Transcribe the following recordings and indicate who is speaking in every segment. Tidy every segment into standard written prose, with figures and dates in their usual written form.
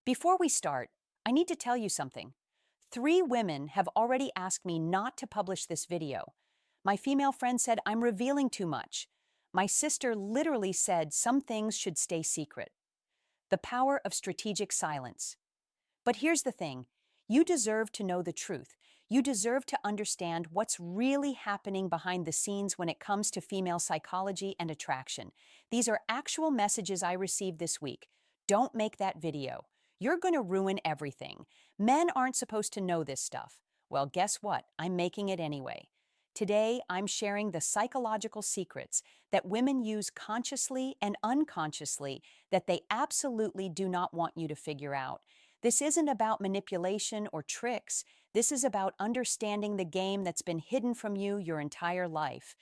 Speaker 1: Before we start, I need to tell you something. 3 women have already asked me not to publish this video. My female friend said I'm revealing too much. My sister literally said some things should stay secret. The power of strategic silence. But here's the thing. You deserve to know the truth. You deserve to understand what's really happening behind the scenes when it comes to female psychology and attraction. These are actual messages I received this week. Don't make that video. You're going to ruin everything. Men aren't supposed to know this stuff. Well, guess what? I'm making it anyway. Today, I'm sharing the psychological secrets that women use consciously and unconsciously that they absolutely do not want you to figure out. This isn't about manipulation or tricks. This is about understanding the game that's been hidden from you your entire life.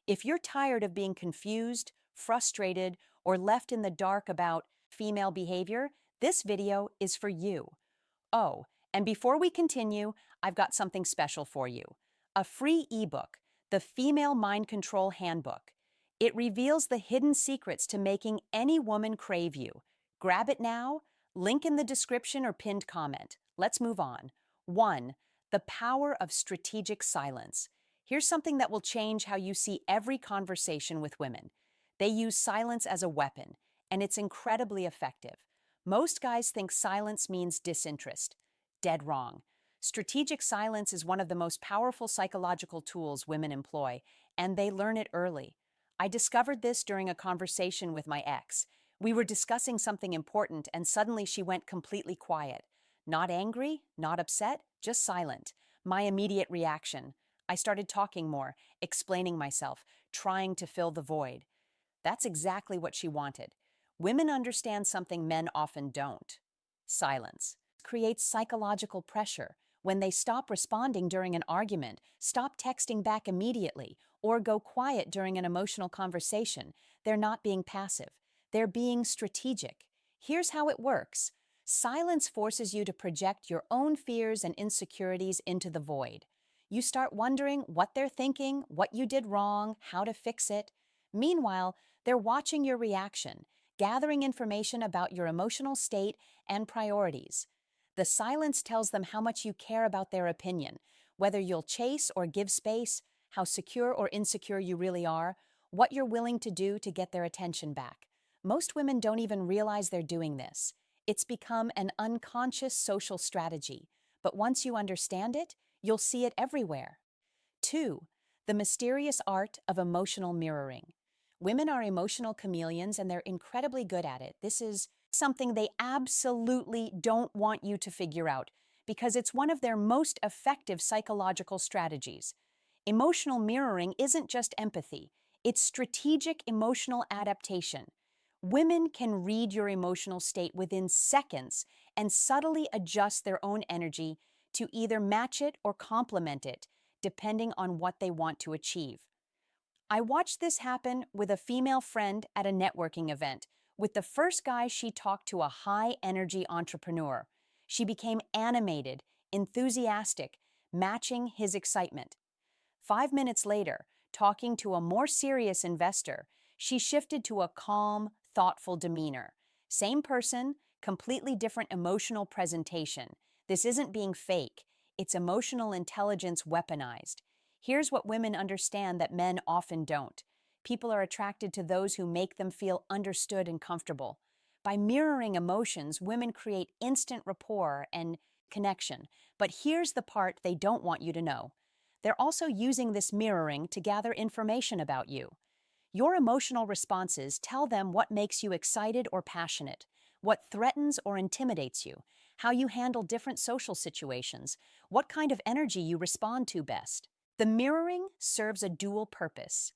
Speaker 1: If you're tired of being confused, frustrated, or left in the dark about female behavior, this video is for you. Oh, and before we continue, I've got something special for you. A free ebook, The Female Mind Control Handbook. It reveals the hidden secrets to making any woman crave you. Grab it now. Link in the description or pinned comment. Let's move on. 1. The power of strategic silence. Here's something that will change how you see every conversation with women. They use silence as a weapon, and it's incredibly effective. Most guys think silence means disinterest. Dead wrong. Strategic silence is one of the most powerful psychological tools women employ, and they learn it early. I discovered this during a conversation with my ex. We were discussing something important, and suddenly she went completely quiet. Not angry, not upset, just silent. My immediate reaction. I started talking more, explaining myself, trying to fill the void. That's exactly what she wanted. Women understand something men often don't. Silence creates psychological pressure. When they stop responding during an argument, stop texting back immediately, or go quiet during an emotional conversation, they're not being passive. They're being strategic. Here's how it works. Silence forces you to project your own fears and insecurities into the void. You start wondering what they're thinking, what you did wrong, how to fix it. Meanwhile, they're watching your reaction, gathering information about your emotional state and priorities. The silence tells them how much you care about their opinion, whether you'll chase or give space, how secure or insecure you really are, what you're willing to do to get their attention back. Most women don't even realize they're doing this. It's become an unconscious social strategy, but once you understand it, you'll see it everywhere. 2. The mysterious art of emotional mirroring. Women are emotional chameleons and they're incredibly good at it. This is something they absolutely don't want you to figure out because it's one of their most effective psychological strategies. Emotional mirroring isn't just empathy, it's strategic emotional adaptation. Women can read your emotional state within seconds and subtly adjust their own energy to either match it or complement it, depending on what they want to achieve. I watched this happen with a female friend at a networking event. With the first guy, she talked to a high-energy entrepreneur. She became animated, enthusiastic, matching his excitement. 5 minutes later, talking to a more serious investor, she shifted to a calm, thoughtful demeanor. Same person, completely different emotional presentation. This isn't being fake, it's emotional intelligence weaponized. Here's what women understand that men often don't. People are attracted to those who make them feel understood and comfortable. By mirroring emotions, women create instant rapport and connection. But here's the part they don't want you to know. They're also using this mirroring to gather information about you. Your emotional responses tell them what makes you excited or passionate, what threatens or intimidates you, how you handle different social situations, what kind of energy you respond to best. The mirroring serves a dual purpose,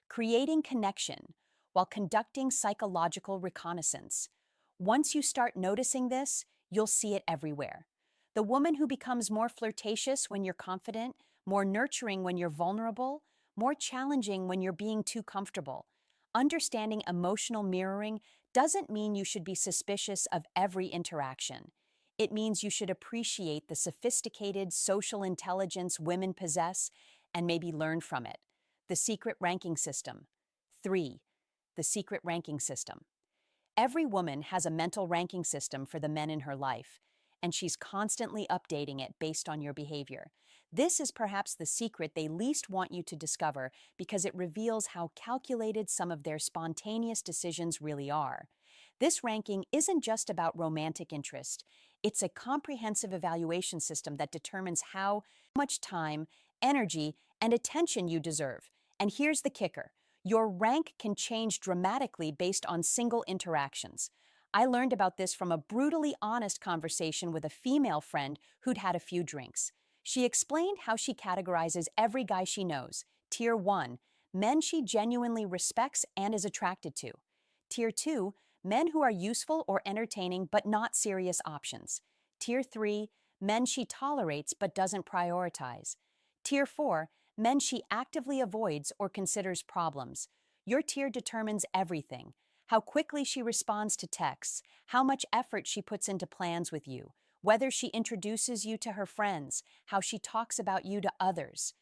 Speaker 1: creating connection while conducting psychological reconnaissance. Once you start noticing this, you'll see it everywhere. The woman who becomes more flirtatious when you're confident, more nurturing when you're vulnerable, more challenging when you're being too comfortable. Understanding emotional mirroring doesn't mean you should be suspicious of every interaction. It means you should appreciate the sophisticated social intelligence women possess and maybe learn from it. The secret ranking system. 3. The secret ranking system. Every woman has a mental ranking system for the men in her life, and she's constantly updating it based on your behavior. This is perhaps the secret they least want you to discover because it reveals how calculated some of their spontaneous decisions really are. This ranking isn't just about romantic interest, it's a comprehensive evaluation system that determines how much time, energy, and attention you deserve. And here's the kicker: your rank can change dramatically based on single interactions. I learned about this from a brutally honest conversation with a female friend who'd had a few drinks. She explained how she categorizes every guy she knows. Tier 1, men she genuinely respects and is attracted to. Tier 2, men who are useful or entertaining but not serious options. Tier 3, men she tolerates but doesn't prioritize. Tier 4, men she actively avoids or considers problems. Your tier determines everything: how quickly she responds to texts, how much effort she puts into plans with you, whether she introduces you to her friends, how she talks about you to others.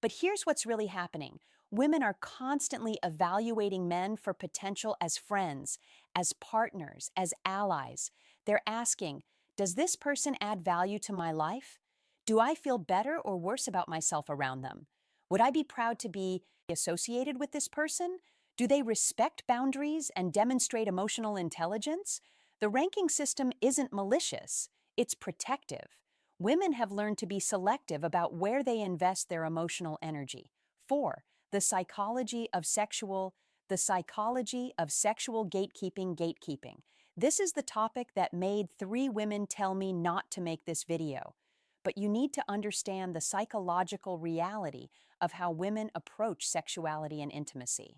Speaker 1: But here's what's really happening: women are constantly evaluating men for potential as friends, as partners, as allies. They're asking, does this person add value to my life? Do I feel better or worse about myself around them? Would I be proud to be associated with this person? Do they respect boundaries and demonstrate emotional intelligence? The ranking system isn't malicious, it's protective. Women have learned to be selective about where they invest their emotional energy. 4. The psychology of sexual gatekeeping. This is the topic that made 3 women tell me not to make this video. But you need to understand the psychological reality of how women approach sexuality and intimacy.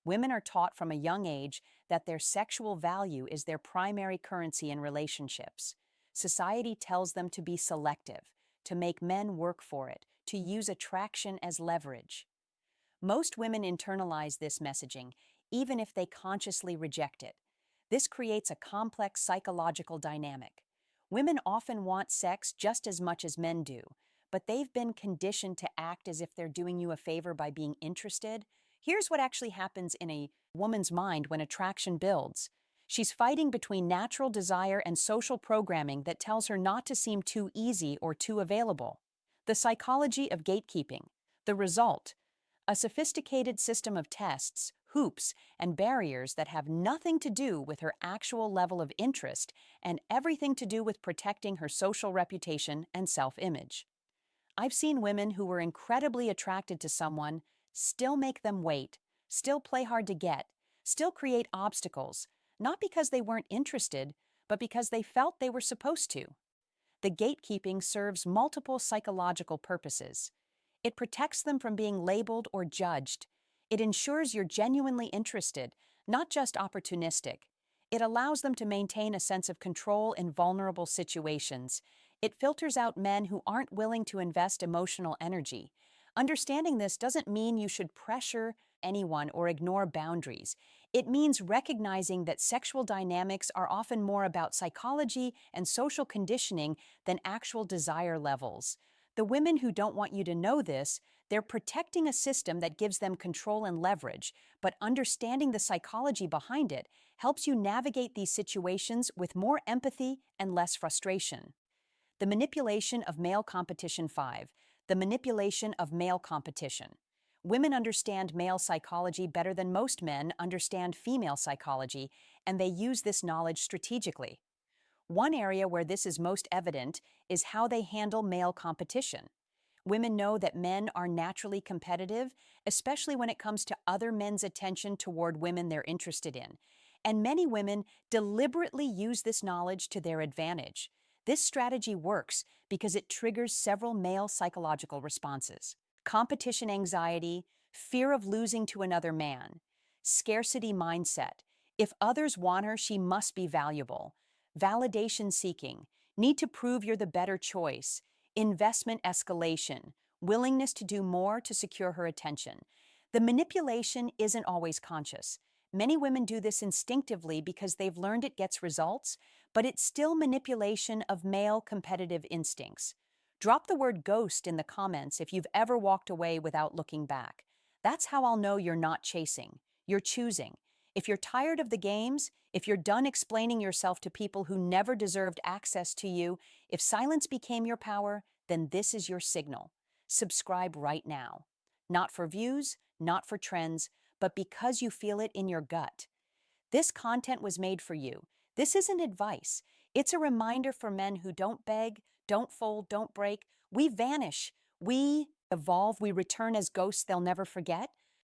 Speaker 1: Women are taught from a young age that their sexual value is their primary currency in relationships. Society tells them to be selective, to make men work for it, to use attraction as leverage. Most women internalize this messaging, even if they consciously reject it. This creates a complex psychological dynamic. Women often want sex just as much as men do, but they've been conditioned to act as if they're doing you a favor by being interested. Here's what actually happens in a woman's mind when attraction builds. She's fighting between natural desire and social programming that tells her not to seem too easy or too available. The psychology of gatekeeping. The result: a sophisticated system of tests, hoops, and barriers that have nothing to do with her actual level of interest and everything to do with protecting her social reputation and self-image. I've seen women who were incredibly attracted to someone still make them wait, still play hard to get, still create obstacles, not because they weren't interested, but because they felt they were supposed to. The gatekeeping serves multiple psychological purposes. It protects them from being labeled or judged. It ensures you're genuinely interested, not just opportunistic. It allows them to maintain a sense of control in vulnerable situations. It filters out men who aren't willing to invest emotional energy. Understanding this doesn't mean you should pressure anyone or ignore boundaries. It means recognizing that sexual dynamics are often more about psychology and social conditioning than actual desire levels. The women who don't want you to know this, they're protecting a system that gives them control and leverage, but understanding the psychology behind it helps you navigate these situations with more empathy and less frustration. The manipulation of male competition. 5. The manipulation of male competition. Women understand male psychology better than most men understand female psychology, and they use this knowledge strategically. One area where this is most evident is how they handle male competition. Women know that men are naturally competitive, especially when it comes to other men's attention toward women they're interested in. And many women deliberately use this knowledge to their advantage. This strategy works because it triggers several male psychological responses: competition anxiety, fear of losing to another man; scarcity mindset: if others want her, she must be valuable; validation seeking: need to prove you're the better choice; investment escalation: willingness to do more to secure her attention. The manipulation isn't always conscious. Many women do this instinctively because they've learned it gets results, but it's still manipulation of male competitive instincts. Drop the word ghost in the comments if you've ever walked away without looking back. That's how I'll know you're not chasing, you're choosing. If you're tired of the games, if you're done explaining yourself to people who never deserved access to you, if silence became your power, then this is your signal. Subscribe right now. Not for views, not for trends, but because you feel it in your gut. This content was made for you. This isn't advice. It's a reminder for men who don't beg, don't fold, don't break. We vanish. We evolve. We return as ghosts they'll never forget.